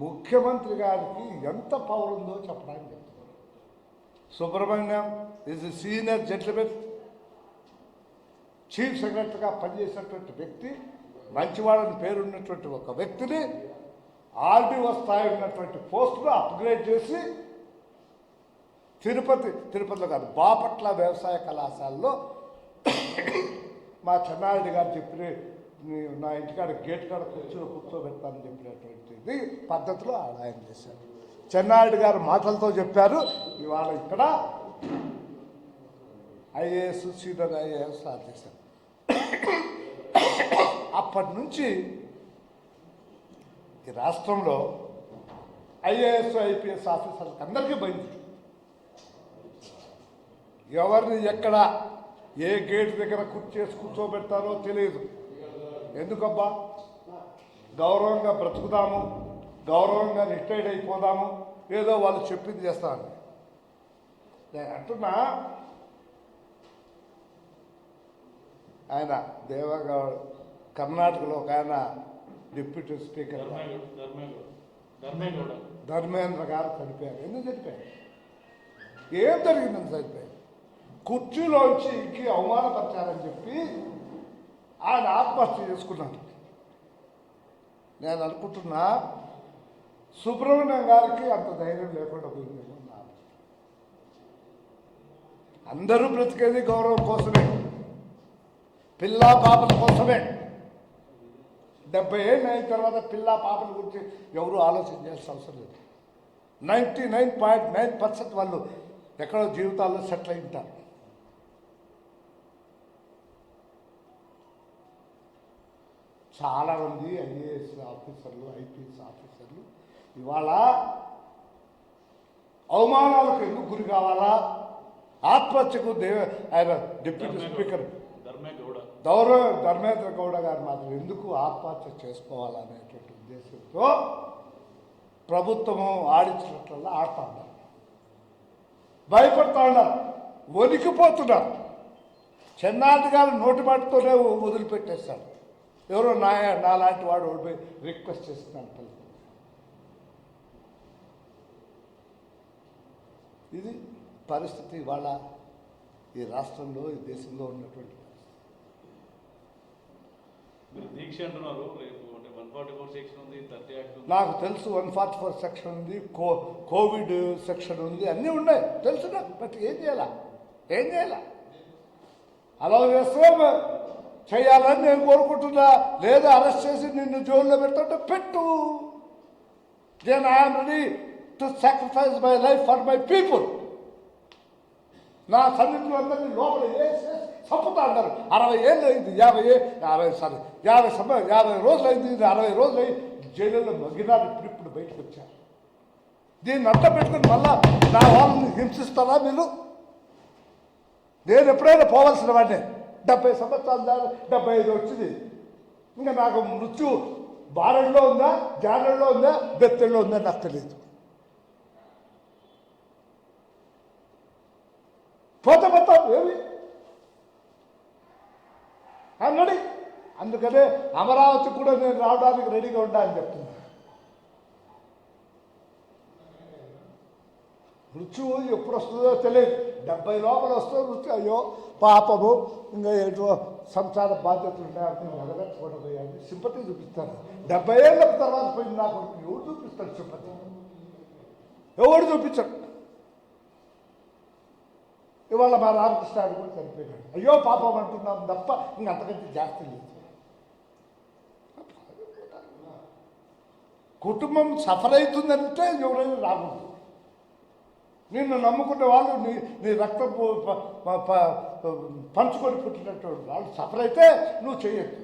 ముఖ్యమంత్రి గారికి ఎంత పవర్ ఉందో చెప్పడానికి చెప్తున్నారు. Subrahmanyam is senior gentlemen, chief సెక్రటరీగా పనిచేసినటువంటి వ్యక్తి, మంచివాడని పేరున్నటువంటి ఒక వ్యక్తిని ఆర్డీఓ స్థాయి ఉన్నటువంటి పోస్టును అప్గ్రేడ్ చేసి తిరుపతిలో కాదు, బాపట్ల వ్యవసాయ కళాశాలలో మా చెన్నారెడ్డి గారు చెప్పిన నా ఇంటికాడ గేట్ కాడ కూర్చోబెడతానని చెప్పినటువంటిది పద్ధతిలో ఆయన చేశారు. చెన్నారెడ్డి గారు మాటలతో చెప్పారు. ఇవాళ ఇక్కడ ఐఏఎస్ సీనియర్ ఐఏఎస్ స్టార్ట్ చేశారు. అప్పటి నుంచి ఈ రాష్ట్రంలో ఐఏఎస్ ఐపీఎస్ ఆఫీసర్లకు అందరికీ భయం. ఎవరిని ఎక్కడ ఏ గేట్ దగ్గర కూర్చోబెడతారో తెలియదు. ఎందుకబ్బా, గౌరవంగా బ్రతుకుదాము, గౌరవంగా రిటైర్డ్ అయిపోదాము, ఏదో వాళ్ళు చెప్పింది చేస్తాను. నేను అంటున్నా, ఆయన దేవగౌడ్ కర్ణాటకలో ఒక ఆయన డిప్యూటీ స్పీకర్ ధర్మేంద్ర గారు చనిపోయారు. ఎందుకు చనిపోయారు? ఏం జరిగిందని చనిపోయారు? కుర్చీలోంచి ఇంకి అవమానపరిచారని చెప్పి ఆయన ఆత్మహత్య చేసుకున్నాడు. నేను అనుకుంటున్నా సుబ్రహ్మణ్యం గారికి అంత ధైర్యం లేకుండా పోయిందేమో. అందరూ బ్రతికేది గౌరవం కోసమే, పిల్లా పాపల కోసమే. 70 ఏళ్ళు అయిన తర్వాత పిల్లా పాపల గురించి ఎవరు ఆలోచించాల్సిన అవసరం లేదు. 99.9% వాళ్ళు ఎక్కడో జీవితాల్లో సెటిల్ అయి ఉంటారు. చాలామంది ఐఏఎస్ ఆఫీసర్లు, ఐపీఎస్ ఆఫీసర్లు ఇవాళ అవమానాలకు ఎందుకు గురి కావాలా? ఆత్మహత్యకు ఆయన డిప్యూటీ స్పీకర్ ధర్మేంద్ర గౌడ గారు మాత్రం ఎందుకు ఆత్మహత్య చేసుకోవాలనేటువంటి ఉద్దేశంతో ప్రభుత్వము ఆడించినట్లల్లా ఆడుతూ ఉన్నారు, భయపడుతూ ఉన్నారు, వణికిపోతున్నారు. చెన్నారెడ్డి గారు నోటి మాటతోనే వదిలిపెట్టేస్తాడు. ఎవరో నాలాంటి వాడు ఓడిపోయి రిక్వెస్ట్ చేస్తున్నాను. ఇది పరిస్థితి ఇవాళ ఈ రాష్ట్రంలో, ఈ దేశంలో ఉన్నటువంటి నాకు తెలుసు. 144 సెక్షన్ ఉంది, కోవిడ్ సెక్షన్ ఉంది, అన్నీ ఉన్నాయి తెలుసు నాకు. బట్ ఏం చేయాలా? అలా చేస్తే చేయాలని నేను కోరుకుంటున్నా. లేదా అరెస్ట్ చేసి నిన్ను జైల్లో పెడుతుంటే పెట్టు. Then I'm ready to sacrifice my life for my people. నా సన్నిధిలో అందరినీ లోపల వేసి చంపుతా అన్నారు. 60 ఏళ్ళు అయింది, 50 రోజులు అయింది, 60 రోజులు అయింది జైలులో మగ్గినారు. ఇప్పుడు బయటకు వచ్చారు. దీన్ని అంతా పెట్టుకుని మళ్ళా నా వాళ్ళని హింసిస్తారా మీరు? నేను ఎప్పుడైనా పోవాల్సిన వాడిని. 70 సంవత్సరాలు దాకా 75 వచ్చింది. ఇంకా నాకు మృత్యు బారెల్లో ఉందా, జానల్లో ఉందా, బెత్తెల్లో ఉందా నాకు తెలియదు. పోతే మొత్తం ఏమి అన్నది. అందుకనే అమరావతి కూడా నేను రావడానికి రెడీగా ఉంటా అని చెప్తున్నా. మృత్యువు ఎప్పుడు వస్తుందో తెలియదు. 70 లోపల వస్తుందో మృత్యు. అయ్యో పాపము, ఇంకా ఏంటో సంసార బాధ్యతలు ఉన్నాయని ఎదగట్టుకోవడం సింపతి చూపిస్తాను. 70 ఏళ్ళ తర్వాత పోయింది నాకు ఎవరు చూపిస్తాడు సింపతి? ఎవరు చూపించడు. ఇవాళ మా రామకృష్ణ కూడా చనిపోయాడు. అయ్యో పాపం అంటున్నాం తప్ప ఇంక అంతకంటే జాస్తి లేదు. కుటుంబం సఫర్ అవుతుందంటే ఎవరైనా రాకూడదు. నిన్ను నమ్ముకునే వాళ్ళు నీ రక్తం పంచుకొని పుట్టినటువంటి వాళ్ళు సఫర్ అయితే నువ్వు చేయొద్దు.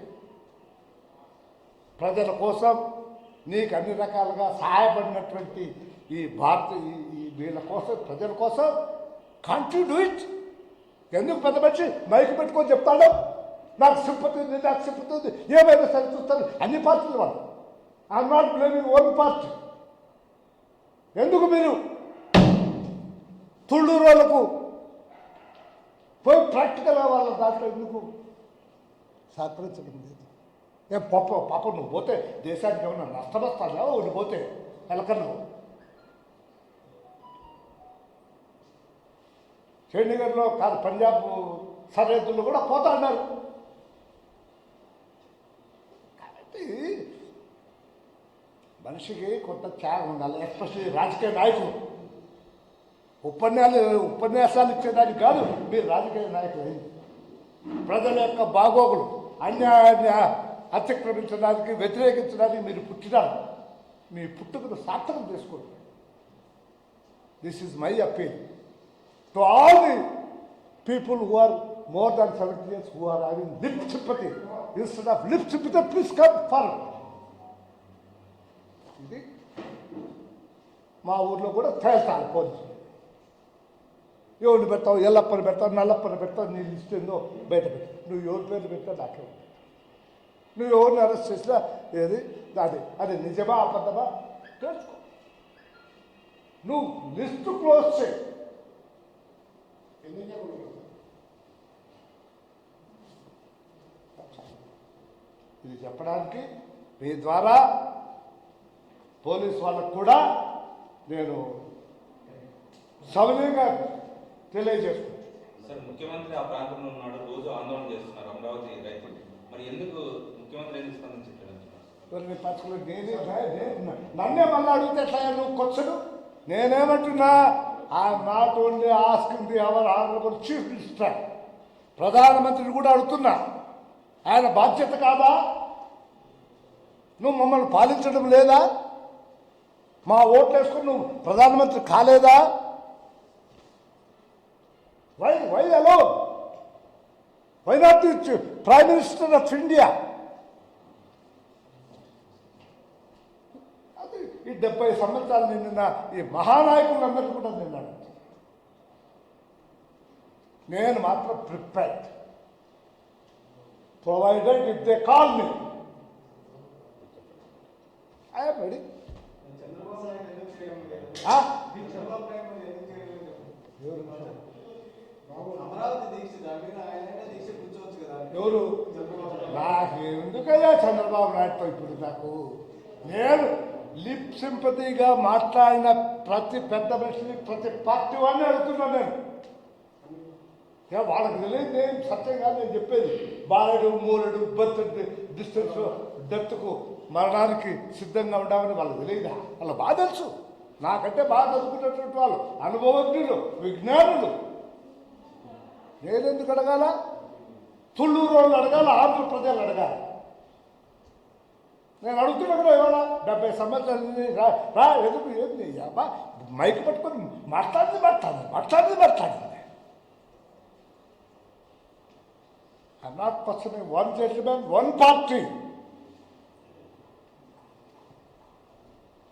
ప్రజల కోసం నీకు అన్ని రకాలుగా సహాయపడినటువంటి ఈ వీళ్ళ కోసం, ప్రజల కోసం కాంట్ డూ ఇట్. ఎందుకు పెద్ద మనిషి మైకి పెట్టుకొని చెప్తాడు నాకు సింపతి ఉంది, నాకు సింపతి ఉంది, ఏమైనా సరే చూస్తాను. అన్ని పార్టీలు వాళ్ళు. I'm not blaming own party. ఎందుకు మీరు తుళ్ళూరు వాళ్ళకు పోయి ప్రాక్టికల్ వాళ్ళ దాంట్లో ఎందుకు సహకరించడం లేదు? పాప నువ్వు పోతే దేశానికి ఏమన్నా నష్టమస్తానా? ఒకటి పోతే ఎలకల్లో చండీగఢ్లో కాదు పంజాబ్ సరిహద్దుల్లో కూడా పోతా ఉన్నారు. కాబట్టి మనిషికి కొంత త్యాగం ఉండాలి, ఎస్పెషల్లీ రాజకీయ నాయకులు. ఉపన్యాసాలు ఇచ్చేదానికి కాదు మీరు రాజకీయ నాయకులు అయింది. ప్రజల యొక్క బాగోగులు అన్యాయాన్ని అతిక్రమించడానికి వ్యతిరేకించడానికి మీరు పుట్టినారు. మీ పుట్టుకను సార్థకం చేసుకోండి. This is my appeal to all the people who are more than 70 years who are having lip sympathy. Instead of lip sympathy, please come forward. ఇది మా ఊర్లో కూడా చేస్తారు పోలీసులు. ఎవరిని పెడతావు, ఎల్లప్పని పెడతావు, నల్లప్పని పెడతావు, నీ లిస్ట్ ఏందో బయట పెట్టు. నువ్వు ఎవరి పేర్లు పెట్టా నాకే ఉంటుంది. నువ్వు ఎవరిని అరెస్ట్ చేసినా ఏది అది నిజమా అబద్ధమా తెలుసుకో. నువ్వు లిస్టు క్లోజ్ చేయి. ఇది చెప్పడానికి మీ ద్వారా పోలీస్ వాళ్ళకు కూడా నేను సవినయంగా తెలియజేస్తున్నాను. సార్, ముఖ్యమంత్రి ఆ ప్రాంతంలో ఉన్నాడు, రోజు ఆందోళన చేస్తున్నారు అమరావతి రైతులు. మరి ఎందుకు ముఖ్యమంత్రి ఎందుకు స్పందించట్లేదు? నన్నే మళ్ళీ అడిగితే ఎట్లా నువ్వు కొచ్చడు? నేనేమంటున్నా, I'm not only asking the our honourable chief minister, ప్రధానమంత్రిని కూడా అడుగుతున్నా. ఆయన బాధ్యత కాదా? నువ్వు మమ్మల్ని పాలించడం లేదా? మా ఓట్లు వేసుకుని నువ్వు ప్రధానమంత్రి కాలేదా? Why alone? Why not the prime minister of India? అది ఈ 70 సంవత్సరాలు నిన్న ఈ మహానాయకులందరికీ కూడా నిన్నాడు. నేను మాత్రం prepared, provided if they call me, I am ready. ఎవరు? నాకు ఎందుకయ్యా చంద్రబాబు నాయుడుతో ఇప్పుడు నాకు నేను లిప్ సింపతిగా మాట్లాడిన ప్రతి పెద్ద మనిషిని, ప్రతి పార్టీ వాడిని అడుగుతున్నాను. నేను వాళ్ళకి తెలియదు, నేను సత్యంగా నేను చెప్పేది. బాలుడు మూలుడు బర్త్ డిస్టెన్స్ డెత్కు మరణానికి సిద్ధంగా ఉండామని వాళ్ళకి తెలియదా? వాళ్ళ బాగా తెలుసు. నాకంటే బాగా చదువుకున్నటువంటి వాళ్ళు, అనుభవజ్ఞులు, విజ్ఞానులు. నేనెందుకు అడగాల? తుళ్ళూరు వాళ్ళు అడగాల, ఆంధ్ర ప్రజలు అడగాలి. నేను అడుగుతున్నా కదా, ఇవాళ 70 సంవత్సరాలు రా ఎదుగు ఏంది అబ్బా మైక్ పట్టుకొని మాట్లాడింది. I'm not questioning one gentleman, one party.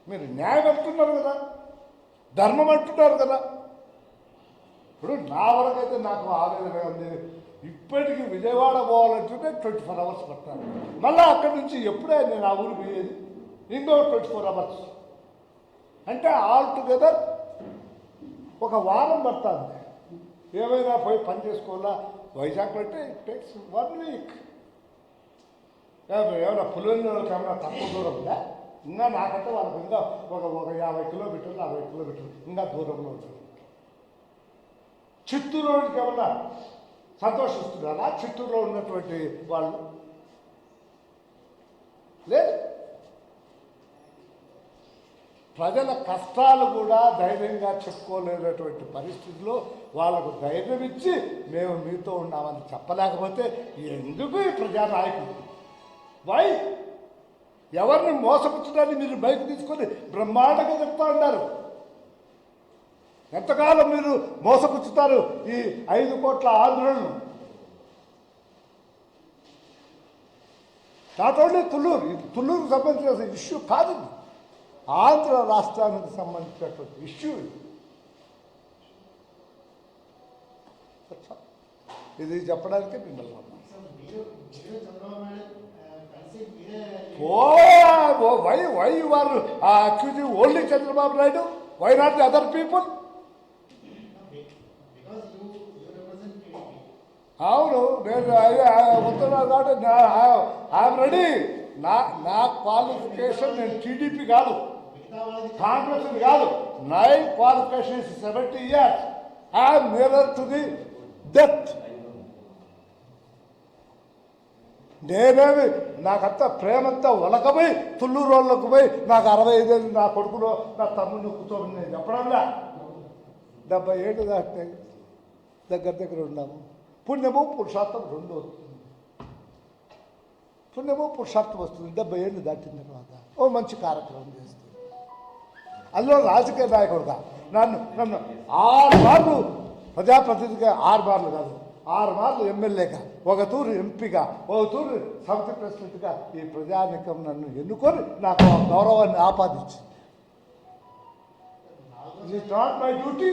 మీరు న్యాయం అంటున్నారు కదా, ధర్మం అంటున్నారు కదా. ఇప్పుడు నా వరకైతే నాకు ఆవేదన ఉంది. ఇప్పటికీ విజయవాడ పోవాలంటేనే 24 hours పడతాను. మళ్ళీ అక్కడి నుంచి ఎప్పుడే నేను ఆ ఊరు పోయేది, ఇంకో 24 hours. అంటే ఆల్ టుగెదర్ ఒక వారం పడుతుంది. ఏమైనా పోయి పని చేసుకోవాలా? వైజాగ్ అంటే ఇట్ టేక్స్ 1 week. ఏమైనా పులివెందులకి ఏమైనా తక్కువ దూరం ఉందా? ఇంకా నాకంటే వాళ్ళకి ఇంకా ఒక 50 కిలోమీటర్లు 60 కిలోమీటర్లు ఇంకా దూరంలో ఉంటుంది. చిత్తూరుకి ఏమన్నా సంతోషిస్తున్నారా? చిత్తూరులో ఉన్నటువంటి వాళ్ళు లేదు. ప్రజల కష్టాలు కూడా ధైర్యంగా చెప్పుకోలేనటువంటి పరిస్థితిలో వాళ్ళకు ధైర్యం ఇచ్చి మేము మీతో ఉన్నామని చెప్పలేకపోతే ఎందుకు ఈ ప్రజానాయకులు? వై? ఎవరిని మోసపుచ్చడానికి మీరు బయట తీసుకొని బ్రహ్మాండంగా చెప్తా ఉన్నారు. ఎంతకాలం మీరు మోసపుచ్చుతారు ఈ 5 కోట్ల ఆంధ్రులను? నాట్ ఓన్లీ తుళ్ళూరుకు సంబంధించిన ఇష్యూ కాదు, ఆంధ్ర రాష్ట్రానికి సంబంధించినటువంటి ఇష్యూ ఇది చెప్పడానికి మిమ్మల్ని why you are accusing only Chandrababu Naidu? Why not the other people? అవును, నేను వస్తున్నాను కాబట్టి ఐఎమ్ రెడీ. నా క్వాలిఫికేషన్ నేను టీడీపీ కాదు, కాంగ్రెస్ కాదు, my qualification 70 years. I'm nearer to the death. నేనేమి నాకంతా ప్రేమంతా ఒలకపోయి తుళ్ళూరు వాళ్ళకు పోయి నాకు 65 ఏళ్ళు నా కొడుకులో నా తమ్ముడిని కూర్చోమని నేను చెప్పడంలా. 70 ఏళ్ళు దాటినాయి, దగ్గర ఉన్నాము. పుణ్యము పురుషార్థం రెండు వస్తుంది. పుణ్యము పురుషార్థం వస్తుంది 70 ఏళ్ళు దాటిన తర్వాత ఓ మంచి కార్యక్రమం చేస్తుంది. అందులో రాజకీయ నాయకుడుగా నన్ను 6 మార్లు ప్రజాప్రతినిధిగా, 6 మార్లు కాదు 6 మార్లు ఎమ్మెల్యేగా, ఒక తూరు ఎంపీగా, ఒక తూరు సమితి ప్రెసిడెంట్గా ఈ ప్రజానికం నన్ను ఎన్నుకొని నాకు ఆ గౌరవాన్ని ఆపాదించింది. It not my duty.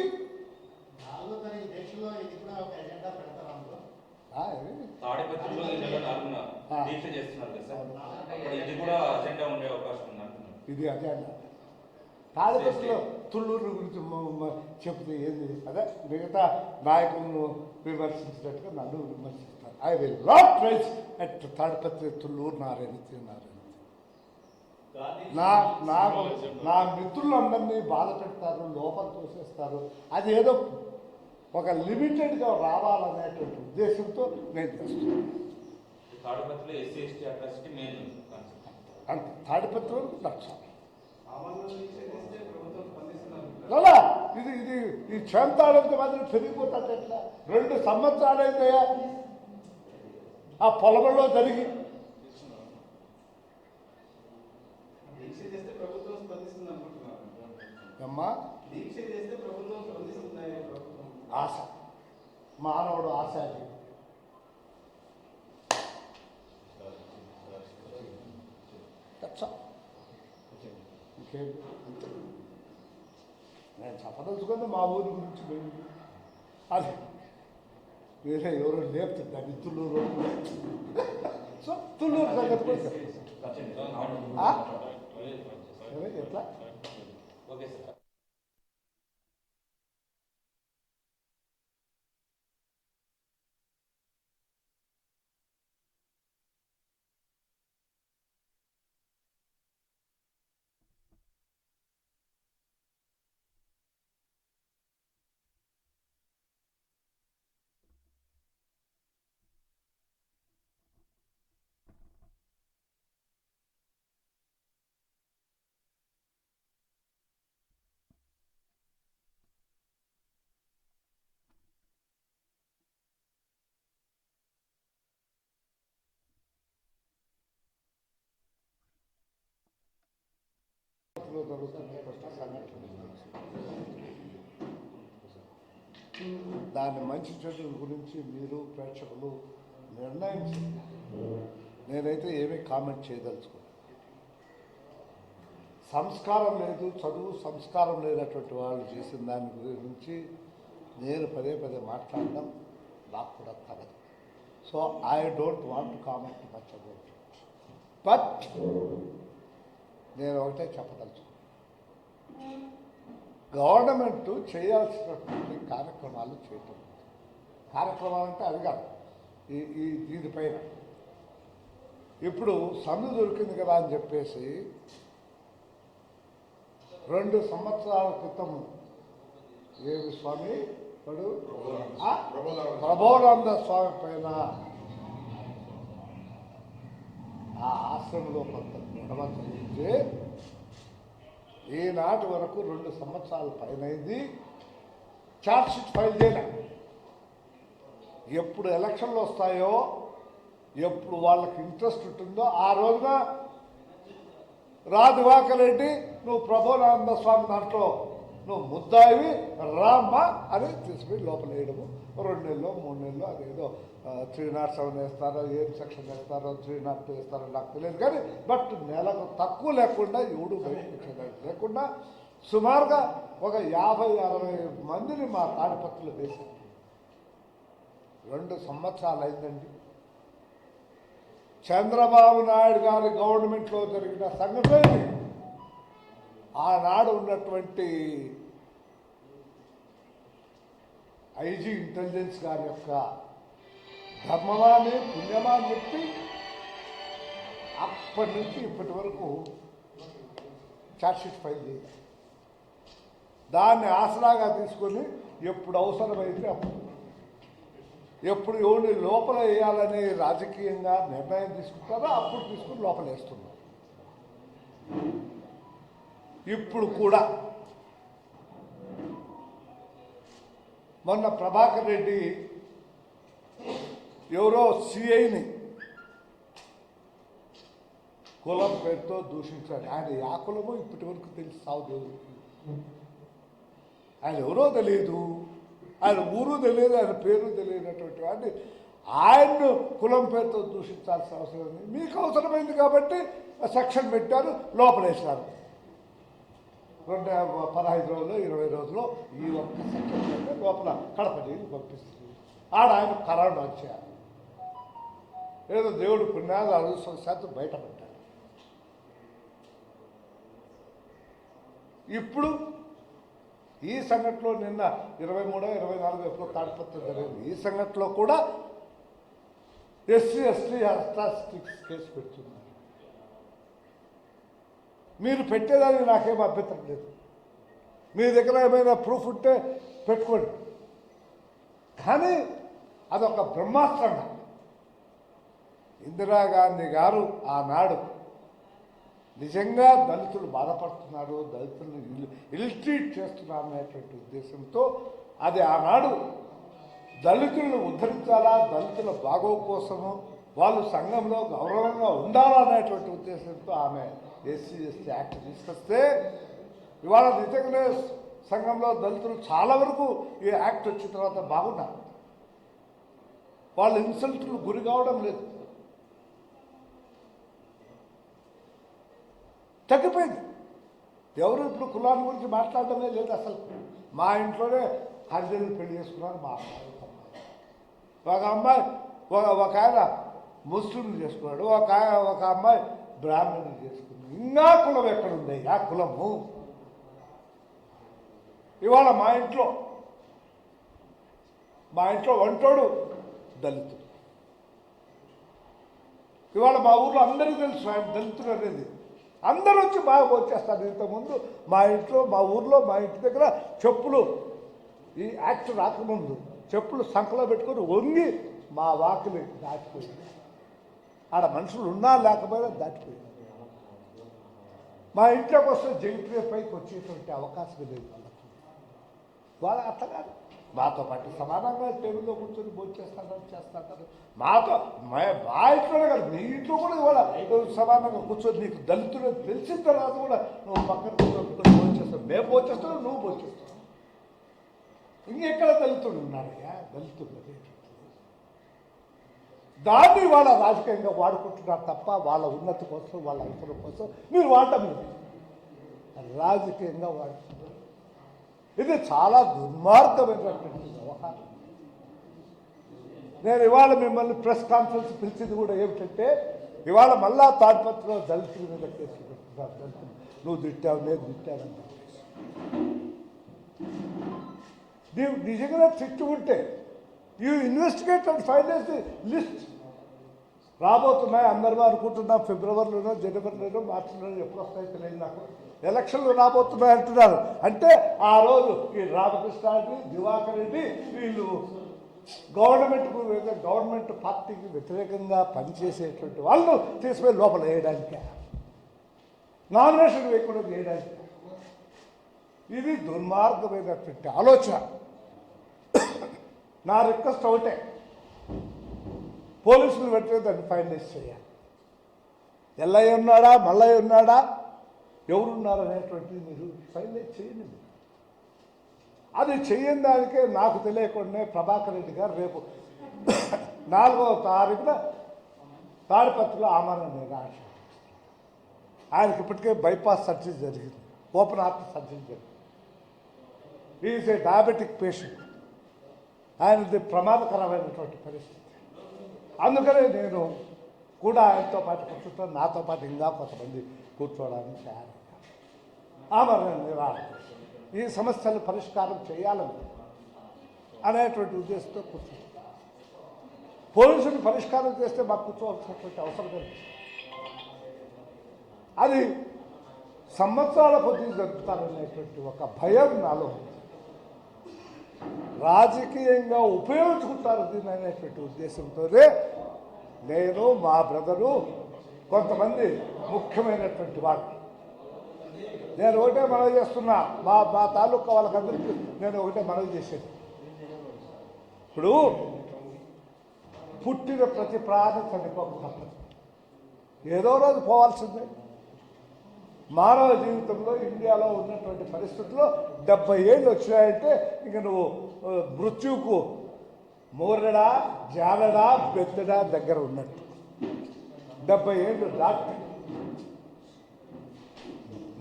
తాడిపత్రిలో ఈ నెల 4న దీక్ష చేస్తున్నారు కదా సార్, ఇది కూడా అజెండా ఉండే అవకాశం ఉంది అంటున్నారు. ఇది అజెండా. తాడిపత్రిలో తుళ్ళూరు గురించి చెప్తే ఏంది అదే మిగతా నాయకులను విమర్శించినట్టుగా నన్ను విమర్శిస్తారు. I will not rise at Tadipatri Thullur Narayana. నా మిత్రులందరినీ బాధ పెడతారు, లోపల తోసేస్తారు. అది ఏదో ఒక లిమిటెడ్గా రావాలనేటువంటి ఉద్దేశంతో నేను చేస్తున్నాను. తాడిపత్రిలో ఎస్సీ ఎస్టీ అట్రాసిటీ మెయిన్ అంతే. తాడిపత్రి లక్ష ఇది ఈ చెంతాడంత మాత్రం పెరిగిపోతాడు ఎట్లా? 2 సంవత్సరాలు అయిందయ్యా ఆ పొలంలో జరిగి. అమ్మా ఆశ, మానవుడు ఆశ. ఇంకేం నేను చెప్పదలుచుకుంది మా ఊరి గురించి వెళ్ళి అది వేరే ఎవరో లేపుతుంది తుళ్ళూరు. సో తుళ్ళూరు సంగతి కూడా సరే ఎట్లా ఓకే సార్. జరుగుతున్నటువంటి సంఘటన దాని మంచి చెడుల గురించి మీరు ప్రేక్షకులు నిర్ణయించి, నేనైతే ఏమీ కామెంట్ చేయదలుచుకున్నాను. సంస్కారం లేదు, చదువు సంస్కారం లేనటువంటి వాళ్ళు చేసిన దాని గురించి నేను పదే మాట్లాడడం నాకు కూడా తగదు. So I don't want to comment much about it. But నేను ఒకటే చెప్పదలుచుకున్నాను, గవర్నమెంట్ చేయాల్సినటువంటి కార్యక్రమాలు చేయటం. కార్యక్రమాలు అంటే అది కాదు, దీనిపైన ఇప్పుడు సందు దొరికింది కదా అని చెప్పేసి 2 సంవత్సరాల క్రితం ఏమి స్వామి వాడు ప్రభోనంద స్వామి పైన ఆ ఆశ్రమంలో కొంత గొడవ జరిగితే ఈనాటి వరకు 2 సంవత్సరాల పైనైంది, ఛార్జ్షీట్ ఫైల్ చేయలే. ఎప్పుడు ఎలక్షన్లు వస్తాయో, ఎప్పుడు వాళ్ళకి ఇంట్రెస్ట్ ఉంటుందో ఆ రోజున దివాకర్ రెడ్డి నువ్వు ప్రభోనంద స్వామి దాంట్లో నువ్వు ముద్దాయివి రామ్మా అని తీసుకుని లోపల వేయడము. 2 నెలలు 3 నెలలు అదేదో 307 వేస్తారో, ఏం సెక్షన్ వేస్తారో, 302 వేస్తారో నాకు తెలియదు. కానీ బట్ నెలకు తక్కువ లేకుండా ఎవడు బయటకు లేకుండా సుమారుగా ఒక 50-60 మందిని మా తాడిపత్రులు వేశారు. 2 సంవత్సరాలు అయిందండి. చంద్రబాబు నాయుడు గారి గవర్నమెంట్లో జరిగిన సంఘటన ఆనాడు ఉన్నటువంటి ఐజీ ఇంటెలిజెన్స్ గారి యొక్క ధర్మమాని పుణ్యమా అని చెప్పి అప్పటి నుంచి ఇప్పటి వరకు ఛార్జ్షీట్ ఫైల్ చేయాలి. దాన్ని ఆసరాగా తీసుకొని ఎప్పుడు అవసరమైతే అప్పుడు, ఎప్పుడు ఎవరిని లోపల వేయాలని రాజకీయంగా నిర్ణయం తీసుకుంటారో అప్పుడు తీసుకుని లోపల వేస్తున్నారు. ఇప్పుడు కూడా మొన్న ప్రభాకర్ రెడ్డి ఎవరో సిఐని కులం పేరుతో దూషించాడు. ఆయన యా కులమో ఇప్పటి వరకు తెలిసి సాగు, ఆయన ఎవరో తెలియదు, ఆయన ఊరు తెలియదు, ఆయన పేరు తెలియనటువంటి వాడిని ఆయన్ను కులం పేరుతో దూషించాల్సిన అవసరం ఉంది. మీకు అవసరమైంది కాబట్టి సెక్షన్ పెట్టారు, లోపలేసినారు. 15 రోజులు 20 రోజులు ఈ ఒక్క సెక్షన్ పెడితే లోపల కడప నీళ్ళు పంపిస్తుంది. ఆయన కరోనా వచ్చారు, ఏదో దేవుడు పుణ్యాలు 60% బయటపడ్డారు. ఇప్పుడు ఈ సంఘటనలో నిన్న 23, 24 ఎప్పుడో తాడిపత్రి జరిగింది. ఈ సంఘటనలో కూడా SC/ST అట్రాసిటీస్ కేసు పెడుతున్నారు. మీరు పెట్టేదానికి నాకేం అభ్యంతరం లేదు. మీ దగ్గర ఏమైనా ప్రూఫ్ ఉంటే పెట్టుకోండి. కానీ అదొక బ్రహ్మాస్త్రంగా ఇందిరాగాంధీ గారు ఆనాడు నిజంగా దళితులు బాధపడుతున్నారు, దళితులను ఇల్ట్రీట్ చేస్తున్నారు అనేటువంటి ఉద్దేశంతో అది ఆనాడు దళితులను ఉద్ధరించాలా, దళితుల బాగోగు కోసము వాళ్ళు సంఘంలో గౌరవంగా ఉండాలనేటువంటి ఉద్దేశంతో ఆమె SC/ST యాక్ట్ తీసుకొస్తే ఇవాళ నిజంగానే సంఘంలో దళితులు చాలా వరకు ఈ యాక్ట్ వచ్చిన తర్వాత బాగున్నారు. వాళ్ళు ఇన్సల్ట్కు గురి కావడం లేదు, తగ్గిపోయింది. ఎవరు ఇప్పుడు కులాన్ని గురించి మాట్లాడటమే లేదు. అసలు మా ఇంట్లోనే హరిజనులు పెళ్లి చేసుకున్నారు. మా అమ్మాయి ఒక అమ్మాయి ఒక ఆయన ముస్లింలు చేసుకున్నాడు, ఒక అమ్మాయి బ్రాహ్మణులు చేసుకున్నాడు. ఇంకా కులం ఎక్కడుంది? ఆ కులము ఇవాళ మా ఇంట్లో వంటోడు దళితుడు. ఇవాళ మా ఊర్లో అందరికీ తెలుసు ఆయన దళితుడు అనేది. అందరూ వచ్చి బాగా వచ్చేస్తారు. ఇంతకుముందు మా ఊర్లో మా ఇంటి దగ్గర చెప్పులు ఈ యాక్ట్ రాకముందు చెప్పులు సంకలో పెట్టుకొని వంగి మా వాకిలి దాటిపోయింది. ఆడ మనుషులు ఉన్నా లేకపోయినా దాటిపోయింది. మా ఇంట్లోకి వస్తే జంక్రీ పైకి వచ్చేటువంటి అవకాశం లేదు వాళ్ళ అట్లా కాదు. మాతో పాటు సమానంగా టేబుల్లో కూర్చొని చేస్తాంటారు. మాతో మా ఇంట్లోనే కాదు, మీ ఇంట్లో కూడా ఇవాళ సమానంగా కూర్చొని నీకు దళితుడు తెలిసిన తర్వాత కూడా నువ్వు పక్కన కూర్చొని భోంచేస్తావు. మేము భోంచేస్తావు, నువ్వు భోంచేస్తావు. ఇంకెక్కడ దళితుడు ఉన్నారయ్యా? దళితుడు దాన్ని వాళ్ళ రాజకీయంగా వాడుకుంటున్నారు తప్ప వాళ్ళ ఉన్నతి కోసం, వాళ్ళ అవసరం కోసం మీరు వాడటం లేదు. రాజకీయంగా వాడుతున్నారు. ఇది చాలా దుర్మార్గమైనటువంటి వ్యవహారం. నేను ఇవాళ మిమ్మల్ని ప్రెస్ కాన్ఫరెన్స్ పిలిచింది కూడా ఏమిటంటే, ఇవాళ మళ్ళా తాడిపత్రిలో దళితుల మీద కేసులు పెట్టుకున్నారు. దళితులు నువ్వు తిట్టావు, నేను తిట్టానని నీవు నిజంగా తిట్టు ఉంటే you investigate and final list రాబోతున్నాయి. అందరూ అనుకుంటున్నాం ఫిబ్రవరిలోనో, జనవరిలోనో, మార్చిలోనో ఎప్పుడు వస్తాయో తెలియదు నాకు. ఎలక్షన్లు రాబోతున్నాయి అంటున్నారు. అంటే ఆ రోజు ఈ రామకృష్ణ రెడ్డి, దివాకర్ రెడ్డి వీళ్ళు గవర్నమెంట్ పార్టీకి వ్యతిరేకంగా పనిచేసేటువంటి వాళ్ళు తీసుకుని లోపల వేయడానికి, నామినేషన్ వేయకుండా చేయడానికి. ఇది దుర్మార్గమైనటువంటి ఆలోచన. నా రిక్వెస్ట్ ఒకటే, పోలీసులు వెంటనే దాన్ని ఫైనలైజ్ చేయాలి. ఎల్లయ్య ఉన్నాడా, మల్లయ్య ఉన్నాడా, ఎవరున్నారు అనేటువంటిది మీరు ఫైనలైజ్ చేయండి. అది చేయని దానికే నాకు తెలియకుండానే ప్రభాకర్ రెడ్డి గారు రేపు 4వ తారీఖున తాడిపత్రిలో ఆమరణ నిరాశ. ఆయనకి ఇప్పటికే బైపాస్ సర్జరీ జరిగింది, ఓపెన్ హార్ట్ సర్జరీ జరిగింది. Is a diabetic patient. ఆయనది ప్రమాదకరమైనటువంటి పరిస్థితి. అందుకనే నేను కూడా ఆయనతో పాటు కూర్చుంటాను, నాతో పాటు ఇంకా కొంతమంది కూర్చోవడానికి తయారయ్యాను. ఆమరణ నిరాశ ఈ సమస్యలు పరిష్కారం చేయాలని అనేటువంటి ఉద్దేశంతో కూర్చుంటాం. పోలీసులు పరిష్కారం చేస్తే మాకు కూర్చోవలసినటువంటి అవసరం లేదు. అది సంవత్సరాల కొద్దీ జరుపుతారనేటువంటి ఒక భయం నాలో ఉంది. రాజకీయంగా ఉపయోగించుకుంటారు దీన్ని అనేటువంటి ఉద్దేశంతోనే నేను, మా బ్రదరు, కొంతమంది ముఖ్యమైనటువంటి వాళ్ళు, నేను ఒకటే మనవి చేస్తున్నా, మా మా తాలూకా వాళ్ళకందరికీ నేను ఒకటే మనవి చేసేది. ఇప్పుడు పుట్టిన ప్రతి ప్రాణి చనిపోక తప్పదు, ఏదో రోజు పోవాల్సిందే. మానవ జీవితంలో ఇండియాలో ఉన్నటువంటి పరిస్థితుల్లో 70 ఏళ్ళు వచ్చినాయంటే ఇంక నువ్వు మృత్యువుకు మూరడా జాలడా బెత్తడా దగ్గర ఉన్నట్టు. 70 ఏళ్ళు దాటి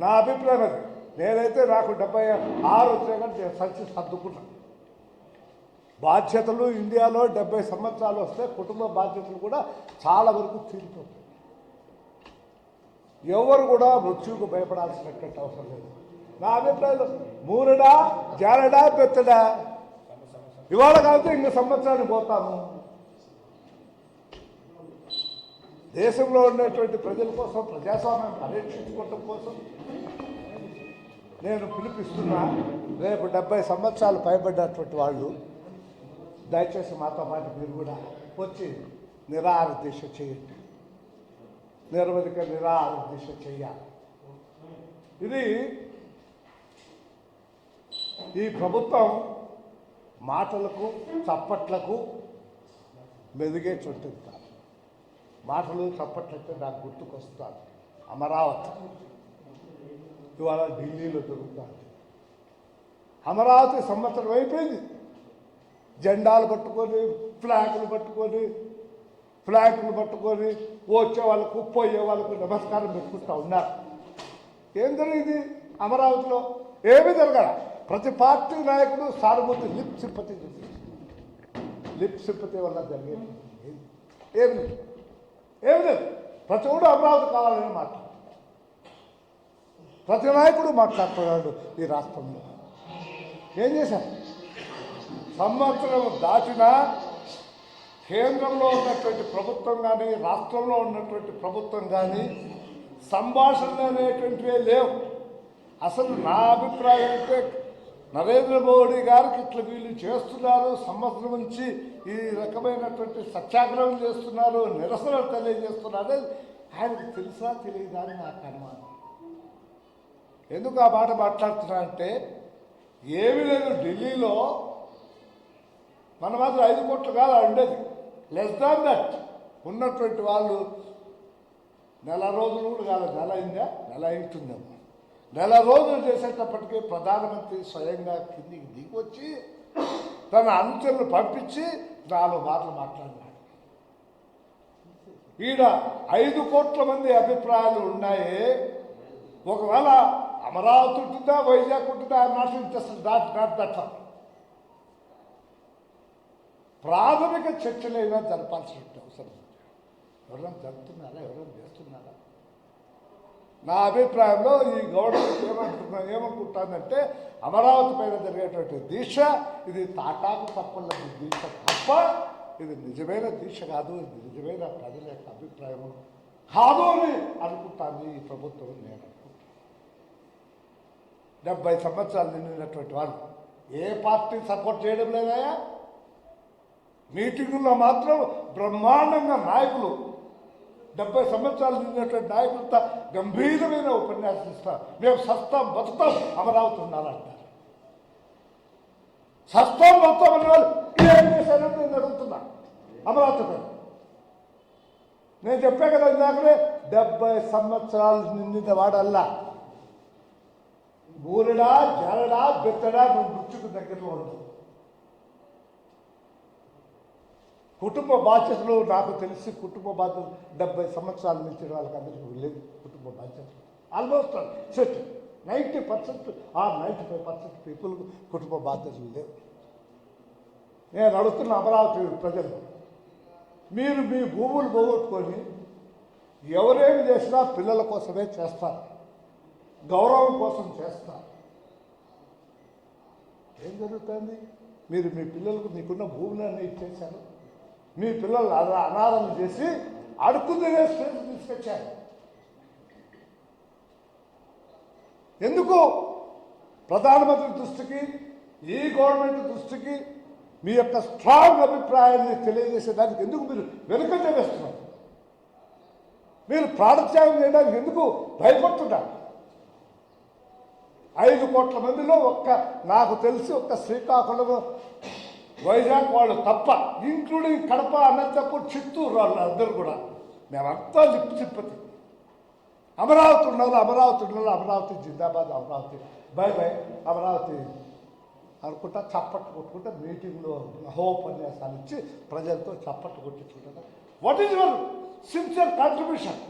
నా అభిప్రాయం అది. నేనైతే నాకు 76 వచ్చాక నేను సంచి సర్దుకున్నా. బాధ్యతలు ఇండియాలో 70 సంవత్సరాలు వస్తే కుటుంబ బాధ్యతలు కూడా చాలా వరకు తీరిపోతాయి. ఎవరు కూడా మృత్యువుకు భయపడాల్సినటువంటి అవసరం లేదు. నా అభిప్రాయంలో మూరడా జాలడా బెత్తడా, ఇవాళ కాకపోతే ఇంక సంవత్సరానికి పోతాను. దేశంలో ఉండేటువంటి ప్రజల కోసం, ప్రజాస్వామ్యం పరీక్షించుకోవటం కోసం నేను పిలిపిస్తున్నా. రేపు 70 సంవత్సరాలు పైబడ్డటువంటి వాళ్ళు దయచేసి మాతో పాటు మీరు కూడా వచ్చి నిరాహార దీక్ష చేయండి, నిరవధిక నిరాహార దీక్ష చేయాలి. ఇది ఈ ప్రభుత్వం మాటలకు చప్పట్లకు మెదిగే చుట్టింది కాదు. మాటలు చప్పట్లయితే నాకు గుర్తుకొస్తాను అమరావతి. ఇవాళ ఢిల్లీలో దొరుకుతుంది. అమరావతి సంవత్సరం అయిపోయింది. జెండాలు పట్టుకొని ఫ్లాగులు వచ్చే వాళ్ళకు పోయే వాళ్ళకు నమస్కారం పెట్టుకుంటూ ఉన్నారు. ఏం జరిగింది అమరావతిలో? ఏమీ జరగాల. ప్రతి పార్టీ నాయకుడు సానుభూతి లిప్ సింపతి వల్ల జరిగేది ఏమి లేదు. ప్రతి ఒడు అమరావతి కావాలని మాట్లాడు, ప్రతి నాయకుడు మాట్లాడుతున్నాడు. ఈ రాష్ట్రంలో ఏం చేశారు? సంవత్సరం దాటినా కేంద్రంలో ఉన్నటువంటి ప్రభుత్వం కానీ, రాష్ట్రంలో ఉన్నటువంటి ప్రభుత్వం కానీ సంభాషణలు అనేటువంటివే లేవు. అసలు నా అభిప్రాయం అయితే నరేంద్ర మోడీ గారికి ఇట్లా వీళ్ళు చేస్తున్నారు, సంవత్సరం నుంచి ఈ రకమైనటువంటి సత్యాగ్రహం చేస్తున్నారు, నిరసనలు తెలియజేస్తున్నారు, ఆయనకు తెలుసా తెలియదా అని నాకు అనుమానం. ఎందుకు ఆ మాట మాట్లాడుతున్నా అంటే, ఏమీ లేదు. ఢిల్లీలో మన మాత్రం 5 కోట్లు కాదు ఉండేది, లెస్ దాన్ దట్ ఉన్నటువంటి వాళ్ళు నెల రోజులు కూడా కాదు, నెల అయిందా, నెల అయింటుందేమో, నెల రోజులు చేసేటప్పటికీ ప్రధానమంత్రి స్వయంగా కిందికి దిగి వచ్చి తన అనుచరులు పంపించి 4 మాటలు మాట్లాడినాడు. ఈడ 5 కోట్ల మంది అభిప్రాయాలు ఉన్నాయి. ఒకవేళ అమరావతి ఉంటుందా, వైజాగ్ ఉంటుందా, ఐఎమ్ నాట్ ఇంట్రెస్టెడ్ దట్. ప్రాథమిక చర్చలైనా జరపాల్సిన అవసరం. ఎవరైనా జరుపుతున్నారా, ఎవరైనా చేస్తున్నారా? నా అభిప్రాయంలో ఈ గవర్నమెంట్ ఏమనుకుంటుందంటే అమరావతి పైన జరిగేటువంటి దీక్ష ఇది తాటాకు తప్పల దీక్ష తప్ప ఇది నిజమైన దీక్ష కాదు, ఇది నిజమైన ప్రజల యొక్క అభిప్రాయం కాదు అని అనుకుంటాను ఈ ప్రభుత్వం. నేను అనుకుంటాను 70 సంవత్సరాలు నిండినటువంటి వాళ్ళు ఏ పార్టీ సపోర్ట్ చేయడం లేదయా? మీటింగుల్లో మాత్రం బ్రహ్మాండంగా నాయకులు 70 సంవత్సరాలు నిండినటువంటి నాయకులతో గంభీరమైన ఉపన్యాసం ఇస్తారు. మేము సస్తాం బతుకుతాం, అమరావతి ఉండాలంటారు. సస్తాం బతుకుతాం అనే వాళ్ళు ఏం చేశారని నేను అడుగుతున్నా. అమరావతి పైన నేను చెప్పా కదా ఇందాకనే, 70 సంవత్సరాలు నిండిన వాడల్లా ఊరడా జరడా బెత్తడా నువ్వు మృత్యుకు దగ్గరలో ఉండవు. కుటుంబ బాధ్యతలు నాకు తెలిసి కుటుంబ బాధ్యతలు 70 సంవత్సరాల నుంచి వాళ్ళకి అందరికీ లేదు. కుటుంబ బాధ్యతలు ఆల్మోస్ట్ 90% ఆర్ 95% పీపుల్ కుటుంబ బాధ్యతలు లేవు. నేను అడుగుతున్న అమరావతి ప్రజలు, మీరు మీ భూములు పోగొట్టుకొని ఎవరేమి చేసినా పిల్లల కోసమే చేస్తారు, గౌరవం కోసం చేస్తారు. ఏం జరుగుతుంది? మీరు మీ పిల్లలకు మీకున్న భూములన్నీ ఇచ్చేశారు. మీ పిల్లలు అనాథం చేసి అడుక్కునే స్టేజ్ తీసుకొచ్చారు. ఎందుకు ప్రధానమంత్రి దృష్టికి ఈ గవర్నమెంట్ దృష్టికి మీ యొక్క స్ట్రాంగ్ అభిప్రాయాన్ని తెలియజేసేదానికి ఎందుకు మీరు వెనుకంజ వేస్తున్నారు? మీరు ప్రాణత్యాగం చేయడానికి ఎందుకు భయపడుతున్నారు? 5 కోట్ల మందిలో నాకు తెలిసి శ్రీకాకుళం వైజాగ్ వాళ్ళు తప్ప, ఇంక్లూడింగ్ కడప, అనంతపూర్, చిత్తూరు వాళ్ళు అందరూ కూడా మేమంతా లిప్ సింపతి. అమరావతి ఉండాలి, అమరావతి జిందాబాద్, అమరావతి బై బై అమరావతి అనుకుంటా చప్పట్లు కొట్టుకుంటా మీటింగ్లో మహోపన్యాసాలు ఇచ్చి ప్రజలతో చప్పట్లు కొట్టించుకుంటారు. What is your sincere contribution?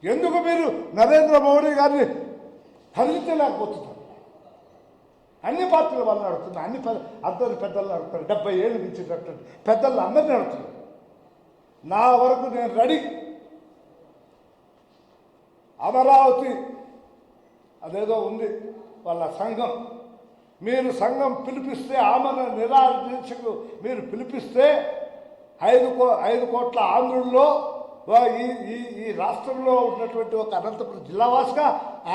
ఎందుకు మీరు నరేంద్ర మోడీ గారిని కదిలించలేకపోతున్నారు? అన్ని పార్టీల వాళ్ళని అడుగుతున్నారు, అందరి పెద్దలను అడుగుతారు, 70 ఏళ్ళు మించినటువంటి పెద్దలను అందరినీ అడుగుతున్నారు. నా వరకు నేను రెడీ. అమరావతి అదేదో ఉంది వాళ్ళ సంఘం, మీరు సంఘం పిలిపిస్తే, ఆమరణ నిరాదీక్షకు మీరు పిలిపిస్తే 5 కోట్ల ఆంధ్రుల్లో ఈ రాష్ట్రంలో ఉన్నటువంటి ఒక అనంతపురం జిల్లావాసిగా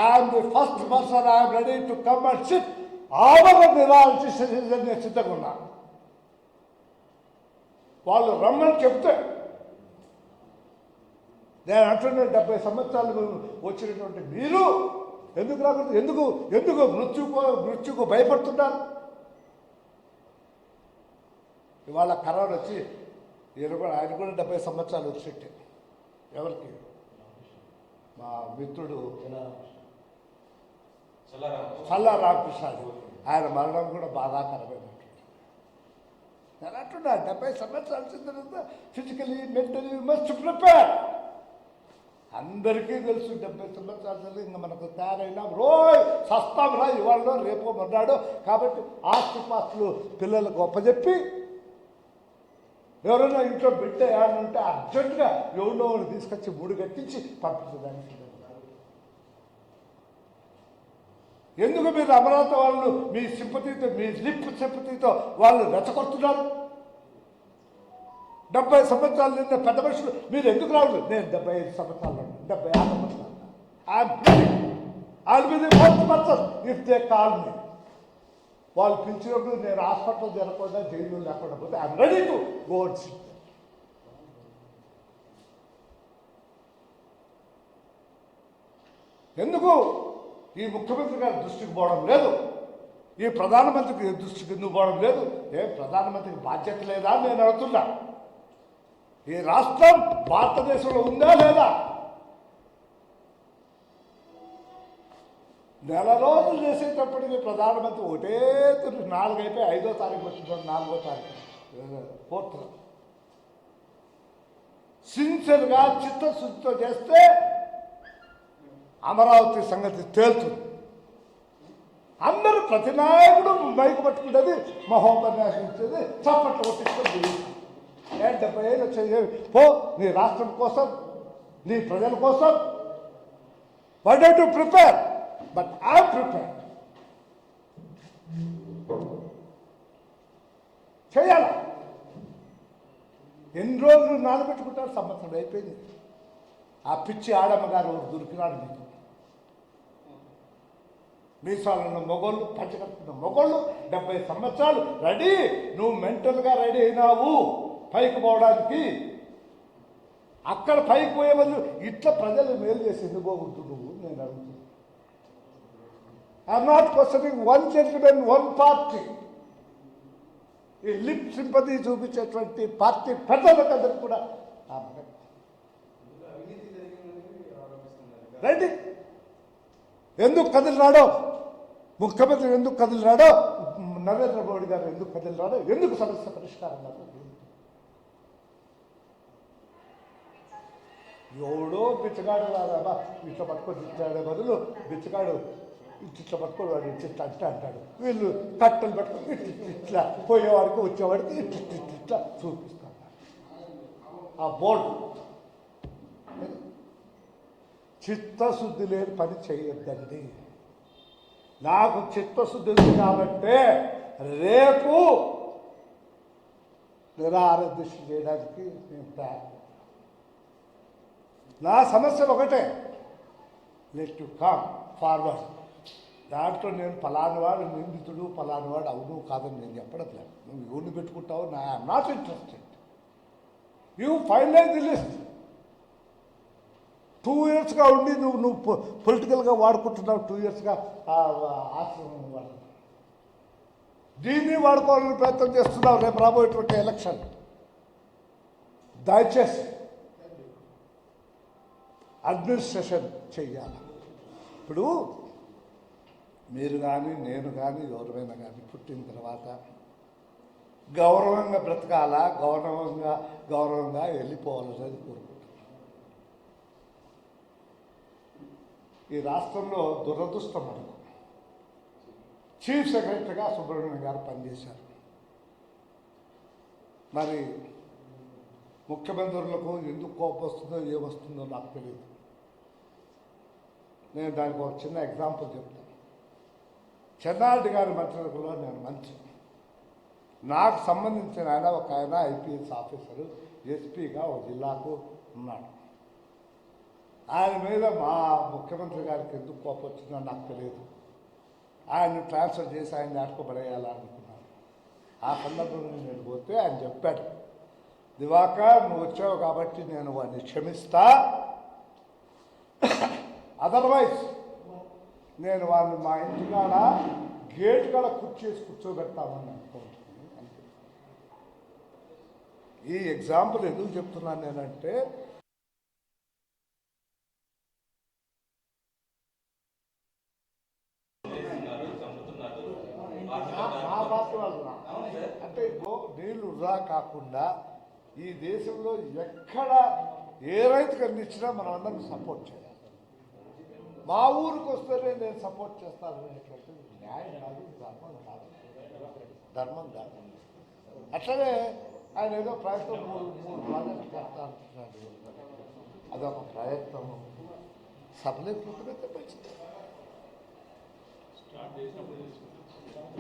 I'm the first person, I'm ready to come and sit. ఆమరణ నిరాదీక్ష నేను సిద్ధంగా ఉన్నా. వాళ్ళు రమ్మని చెప్తే నేను అంటున్న 70 సంవత్సరాలు వచ్చినటువంటి మీరు ఎందుకు రాకూడదు? ఎందుకు మృత్యుకు భయపడుతున్నారు? ఇవాళ కరోనా వచ్చి ఆయన కూడా 70 సంవత్సరాలు వచ్చినట్టే. ఎవరికి? మా మిత్రుడు చల్లా రామకృష్ణాది, ఆయన మరణం కూడా బాధాకరమైనటువంటి. నేను అంటున్నా 70 సంవత్సరాలు వచ్చిన తర్వాత ఫిజికలీ మెంటలీ మస్ట్ ప్రిపేర్. అందరికీ తెలుసు 70 సంవత్సరాలు ఇంకా మనకు తయారైనా సస్తాం రా ఇవాళ రేపో మర్నాడు. కాబట్టి ఆస్తిపాస్తులు పిల్లలకు గొప్పచెప్పి ఎవరైనా ఇంట్లో బిడ్డ ఏమంటే అర్జెంటుగా ఎవరినో తీసుకొచ్చి ముడి కట్టించి పంపించడానికి. ఎందుకు మీరు అమరావతి వాళ్ళు మీ సింపతితో, మీ లిప్ సింపతితో వాళ్ళు రెచ్చగొడుతున్నారు? 70 సంవత్సరాలు నిన్న పెద్ద మనుషులు మీరు ఎందుకు రావద్దు? నేను 75 సంవత్సరాలు, 76 సంవత్సరాలు. I'm be the first person if they call me. వాళ్ళు పిలిచినప్పుడు నేను హాస్పిటల్ జరగకుండా, జైలు లేకుండా పోతే I'm ready to go and SIT. ఎందుకు ఈ ముఖ్యమంత్రి గారి దృష్టికి పోవడం లేదు? ఈ ప్రధానమంత్రికి దృష్టికి ఎందుకు పోవడం లేదు? ప్రధానమంత్రికి బాధ్యత లేదా అని నేను అడుగుతున్నా. ఈ రాష్ట్రం భారతదేశంలో ఉందా లేదా? నెల రోజులు చేసేటప్పటికి ప్రధానమంత్రి 4 అయిపోయి 5వ తారీఖు వచ్చిందో 4వ తారీఖు 4th సిన్సియర్గా చిత్తశుద్ధితో చేస్తే అమరావతి సంగతి తేల్చుంది. అందరూ ప్రతి నాయకుడు మైకు పట్టుకుంటుంది, మహోపన్యాసం ఇచ్చేది, చప్పట్లు కొట్టించుకొని 70 ఏళ్ళు వచ్చేది. పో, నీ రాష్ట్రం కోసం, నీ ప్రజల కోసం. Why don't you prepare? But I'm prepare. చేయాలి. ఎన్ని రోజులు నానబెట్టుకుంటారు? సంవత్సరం అయిపోయింది. ఆ పిచ్చి ఆడమ్మ గారు దొరికినాడు మీకు. మీసాలున్న మొగోళ్ళు, పంచకట్టుకున్న మొగోళ్ళు 70 సంవత్సరాలు రెడీ. నువ్వు మెంటల్గా రెడీ అయినావు పైకి పోవడానికి. అక్కడ పైకి పోయే వాళ్ళు ఇట్లా ప్రజలు మేలు చేసి ఎందుకు పోవద్దు నువ్వు? నేను అడుగుతున్నాను. I'm not questioning one gentlemen, one party. ఈ లిప్ సింపతి చూపించేటువంటి పార్టీ పెద్దలకందరికి కూడా రైట్. ఎందుకు కదిలినాడో ముఖ్యమంత్రి, ఎందుకు కదిలినాడో నరేంద్ర మోడీ గారు ఎందుకు కదిలినాడో, ఎందుకు సమస్య పరిష్కారం కాదు? ఎవడో బిచ్చగాడు రాదా ఇట్లా పట్టుకొని ఇచ్చాడే బదులు బిచ్చగాడు ఇట్లా పట్టుకొని వాడు ఇట్లా అంటాడు. వీళ్ళు కట్టలు పట్టుకొని ఇట్లా పోయేవాడికి వచ్చేవాడికి ఇట్లా చూపిస్తాడు. ఆ బోర్డు చిత్తశుద్ధి లేని పని చేయొద్దండి. నాకు చిత్తశుద్ధి ఉంది కాబట్టే రేపు నిరాహారదీక్ష చేయడానికి నేను తయారు. నా సమస్యలు ఒకటే, లెట్ యు కమ్ ఫార్వర్డ్. దాంట్లో నేను ఫలానివాడు నిందితుడు, ఫలానివాడు అవును కాదని నేను చెప్పడం లేదు. నువ్వు ఎవరిని పెట్టుకుంటావు, నా I'm not interested. You finalise the list. 2 yearsగా ఉండి నువ్వు పొలిటికల్గా వాడుకుంటున్నావు. 2 yearsగా ఆశ్రమం వాడు దీన్ని వాడుకోవాలని ప్రయత్నం చేస్తున్నావు రేపు రాబోయేటువంటి ఎలక్షన్. దయచేసి అడ్మినిస్ట్రేషన్ చెయ్యాలి. ఇప్పుడు మీరు కానీ నేను కానీ ఎవరైనా కానీ పుట్టిన తర్వాత గౌరవంగా బ్రతకాలా, గౌరవంగా వెళ్ళిపోవాలనేది కోరుకుంటున్నాను. ఈ రాష్ట్రంలో దురదృష్టం మనకు చీఫ్ సెక్రటరీగా సుబ్రహ్మణ్యం గారు పనిచేశారు. మరి ముఖ్యమంత్రులకు ఎందుకు కోపం వస్తుందో ఏమొస్తుందో నాకు తెలియదు. నేను దానికి ఒక చిన్న ఎగ్జాంపుల్ చెప్తాను. చెన్నారెడ్డి గారి మంత్రులలో నేను మంచి నాకు సంబంధించిన ఆయన ఐపీఎస్ ఆఫీసరు ఎస్పీగా ఒక జిల్లాకు ఉన్నాడు. ఆయన మీద మా ముఖ్యమంత్రి గారికి ఎందుకు కోపం వచ్చిందో నాకు తెలియదు. ఆయన్ని ట్రాన్స్ఫర్ చేసి ఆయన దాటుకోబడేయాలనుకున్నాను. ఆ సందర్భంలో నేను పోతే ఆయన చెప్పాడు, దివాకర్ నువ్వు వచ్చావు కాబట్టి నేను వాడిని క్షమిస్తా, అదర్వైజ్ నేను వాడిని మా ఇంటికాడ గేట్ కాడ కుర్చేసి కూర్చోబెడతామని అనుకుంటున్నాను. ఈ ఎగ్జాంపుల్ ఎందుకు చెప్తున్నాను నేనంటే, మా పార్టీ వాళ్ళు అంటే నీళ్ళు వృధా కాకుండా ఈ దేశంలో ఎక్కడ ఏ రైతుకు అందించినా మనం అందరం సపోర్ట్ చేయాలి. మా ఊరికి వస్తేనే నేను సపోర్ట్ చేస్తాను అనేటువంటిది న్యాయం కాదు, ధర్మం కాదు. అట్లనే ఆయన ఏదో ప్రయత్నం 3 ప్రాజెక్టులు కడతా అంటున్నాడు. అదొక ప్రయత్నం సఫలీకృతమైతే మంచిది.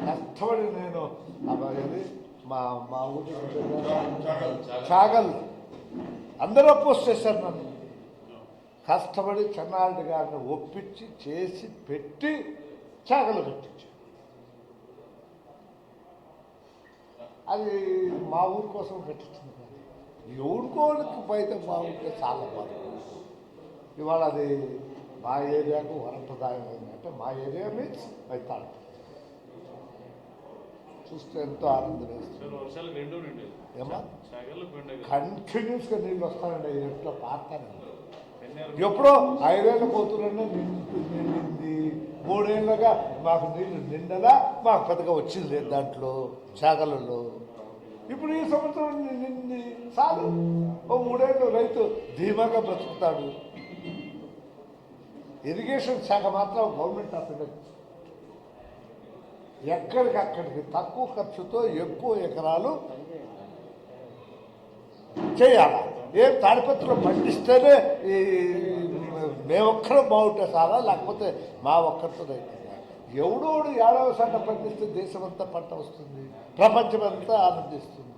కష్టపడి నేను అది మా ఊరి చాగల్ అందరూ అపోజ్ చేశారు నన్ను. కష్టపడి చెన్నారెడ్డి గారిని ఒప్పించి చేసి పెట్టి చాగలు కట్టించారు. అది మా ఊరి కోసం కట్టించింది కాదు, ఎవడుకోనికి బయట బాగుంటే చాలా బాగుంది. ఇవాళ అది మా ఏరియాకు వరప్రదాయమైంది. అంటే మా ఏరియా మీన్స్ మైతాడు చూస్తే ఎంతో ఆనందం వేస్తుంది. ఏమా కంటిన్యూస్గా నీళ్ళు వస్తానండి, ఎట్లా పారుతానండి. ఎప్పుడో 5 ఏళ్ళ పోతున్నా నిండింది, 3 ఏళ్ళగా మాకు నీళ్ళు నిండలా, మాకు పెద్దగా వచ్చింది లేదు దాంట్లో చాగలలో. ఇప్పుడు ఈ సంవత్సరం నిండి చాలు, ఓ 3 ఏళ్ళు రైతు ధీమాగా బ్రతుకుతాడు. ఇరిగేషన్ శాఖ మాత్రం గవర్నమెంట్ ఆఫ్ ఇండియా ఎక్కడికక్కడికి తక్కువ ఖర్చుతో ఎక్కువ ఎకరాలు చేయాలి. ఏం తాడిపత్రిలో పండిస్తేనే మేమొక్కరం బాగుంటే చాలా, లేకపోతే మా ఒక్కరితో ఎవడోడు 7వ శాఖ పండిస్తే దేశమంతా పంట వస్తుంది, ప్రపంచమంతా ఆనందిస్తుంది.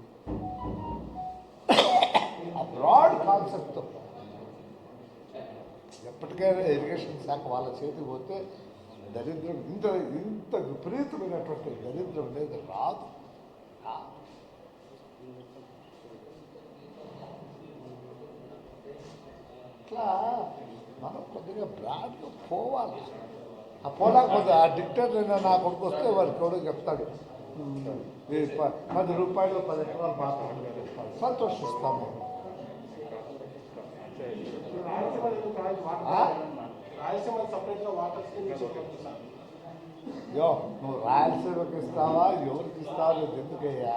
ఆ బ్రాడ్ కాన్సెప్ట్తో ఎప్పటికైనా ఇరిగేషన్ శాఖ వాళ్ళ చేతికి పోతే దరిద్రం ఇంత విపరీతమైనటువంటి దరిద్రం అనేది రాదు. ఇట్లా మనం కొద్దిగా బ్రాడ్గా పోవాలి. ఆ పోలేకపోతే ఆ డిక్టేటర్ నా కొడుకు వస్తే వాడికి కూడా చెప్తాడు 10 రూపాయలు 10 ఎకరాలు మాత్రమే చెప్తాడు, సంతోషిస్తాము. నువ్వు రాయలసీమకి ఇస్తావా ఎవరికి ఇస్తావా ఎందుకయ్యా?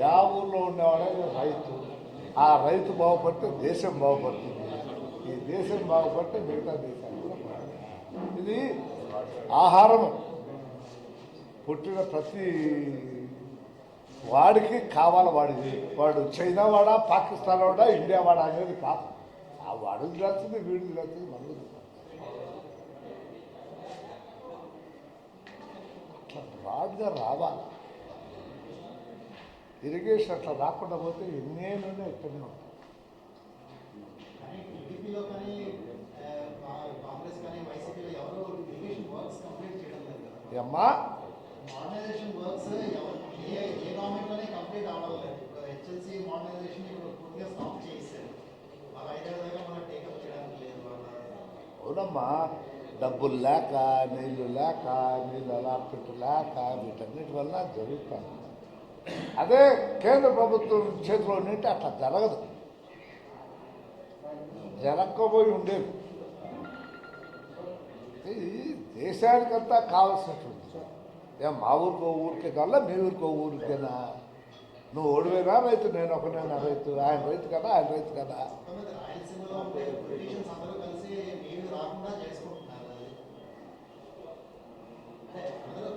యా ఊళ్ళో ఉండేవాడే రైతు. ఆ రైతు బాగుపడితే దేశం బాగుపడుతుంది, ఈ దేశం బాగుపడితే మిగతా దేశాలు కూడా బాగుపడుతుంది. ఇది ఆహారం పుట్టిన ప్రతి వాడికి కావాలి. వాడు చైనా వాడా, పాకిస్తాన్ వాడా, ఇండియా వాడా అనేది కాదు. ఆ వాడు తినాల్సింది, వీడు తినాల్సింది, మనకు అట్లా బ్రాడ్గా రావాలి. ఇరిగేషన్ అట్లా రాకుండా పోతే ఎన్నేళ్ళనే ఇక్కడనే ఉంటాయి. టీడీపీలో కానీ కాంగ్రెస్ కానీ వైసీపీలో ఎవరు అమ్మా మోడర్నైజేషన్ వర్క్స్ ఏ గవర్నమెంట్లోనే కంప్లీట్ అవ్వాలి. ఇప్పుడు హెచ్ఎల్సీ మోడర్నైజేషన్ ఇప్పుడు పూర్తిగా స్టాప్ చేశారు. వాళ్ళ 5 ఏళ్ళ దాకా మనం టేకప్ చేయడానికి లేదు. వాళ్ళ అవునమ్మా, డబ్బులు లేక, నీళ్లు లేక, నీళ్ళు అలాట్మెంట్ లేక వీటన్నిటి వల్ల జరుగుతాను. అదే కేంద్ర ప్రభుత్వం చేతిలో ఉంటే అట్లా జరగదు, జరగకపోయి ఉండేది. ఇది దేశానికంతా కావాల్సినటువంటి మా ఊరికో ఊరికే కల్లా మీ ఊరికో ఊరికేనా? నువ్వు ఓడిపోయినా రైతు, నేను ఒకనైనా రైతు, ఆయన రైతు కదా, ఆయన రైతు కదా. మొత్తం మీద రాయలసీమలో ఉండే పొలిటీషియన్స్ అందరూ కలిసి నీళ్లు రాకుండా చేసుకుంటున్నారు. అది అంటే అందరూ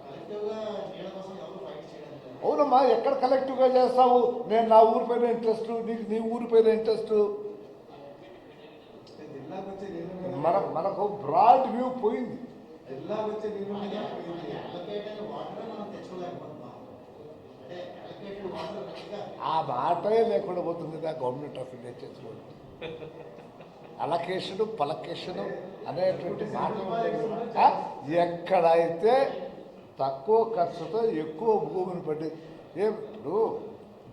కలెక్టివ్గా నీళ్ళ కోసం ఎవరు ఫైట్ చేయడం లేదు. అవునమ్మా, ఎక్కడ కలెక్టివ్గా చేస్తావు? నేను నా ఊరి పైన ఇంట్రెస్ట్, నీకు నీ ఊరి పైన ఇంట్రెస్ట్. జిల్లాకు వచ్చే నీళ్ళు మనకు బ్రాడ్ వ్యూ పోయింది. జిల్లాకు వచ్చే నీళ్ళు అలొకేట్ అయిన వాటర్ మనం తెచ్చుకోలేకపోతున్నాం. అంటే అలొకేటెడ్ వాటర్ మంచిగా ఆ మాటే లేకుండా పోతుంది కదా గవర్నమెంట్ ఆఫ్ ఇండియా చేతిలో. అలకేషను పలకేషను అనేటువంటి మాట ఉంటుంది. ఎక్కడైతే తక్కువ ఖర్చుతో ఎక్కువ భూమిని పట్టి ఇప్పుడు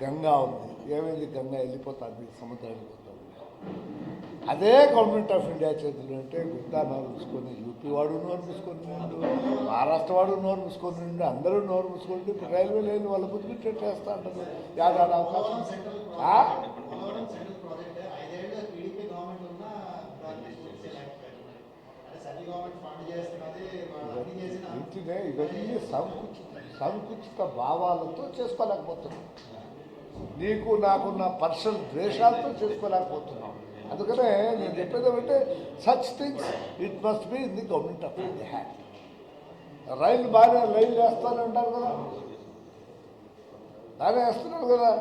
గంగా ఉంది, ఏమైంది? గంగా వెళ్ళిపోతుంది, సముద్రానికి పోతుంది. అదే గవర్నమెంట్ ఆఫ్ ఇండియా చేతులు అంటే గుత్తా నోరు మూసుకొని, యూపీ వాడు నోరు మూసుకొని నిండు, మహారాష్ట్ర వాడు నోరు మూసుకొని నిండు, అందరూ నోరు మూసుకొని ఇప్పుడు రైల్వే లైన్ వాళ్ళ బుద్ధి చేస్తా అంటారు. యాదాడు అవకాశం సెంట్రల్ ప్రాజెక్ట్ 5 ఏళ్ళు టీడీపీ గవర్నమెంట్ ఉన్నా దాన్ని పూర్తి చేయలేకపోయారు. అంటే సెంట్రల్ గవర్నమెంట్ ఫండ్ చేస్తున్నది, వాళ్ళు అన్ని చేసిన ఇంటినే ఇవన్నీ సంకుచిత భావాలతో చేసుకోలేకపోతున్నాం. నీకు నాకున్న పర్సనల్ ద్వేషాలతో చేసుకోలేకపోతున్నాం. అందుకనే నేను చెప్పేది ఏమంటే such things it must be in the government of India hand. Rail బాగానే రైలు వేస్తూనే ఉంటారు కదా, బాగానే వేస్తున్నారు కదా,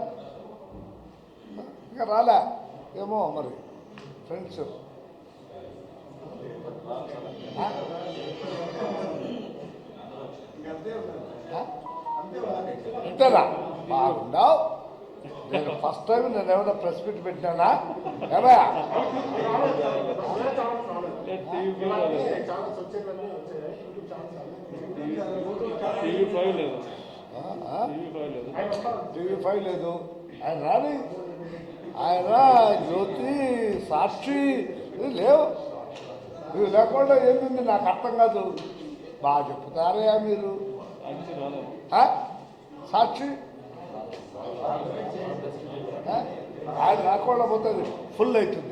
ఇంకా రాలే ఏమో మరి ఫ్రెండ్స్. ఇంతేనా? బాగుండవు. నేను ఫస్ట్ టైం నేను ఏమైనా ప్రెస్ మీట్ పెట్టినానా? ఏమా టీవీ5 లేదు. ఆయన రాని, ఆయన జ్యోతి, సాక్షి ఇవి లేవు. ఇవి లేకుండా ఏంది నాకు అర్థం కాదు. బాగా చెప్తారయ్యా మీరు. సాక్షి ఆయన రాకుండా పోతుంది, ఫుల్ అవుతుంది.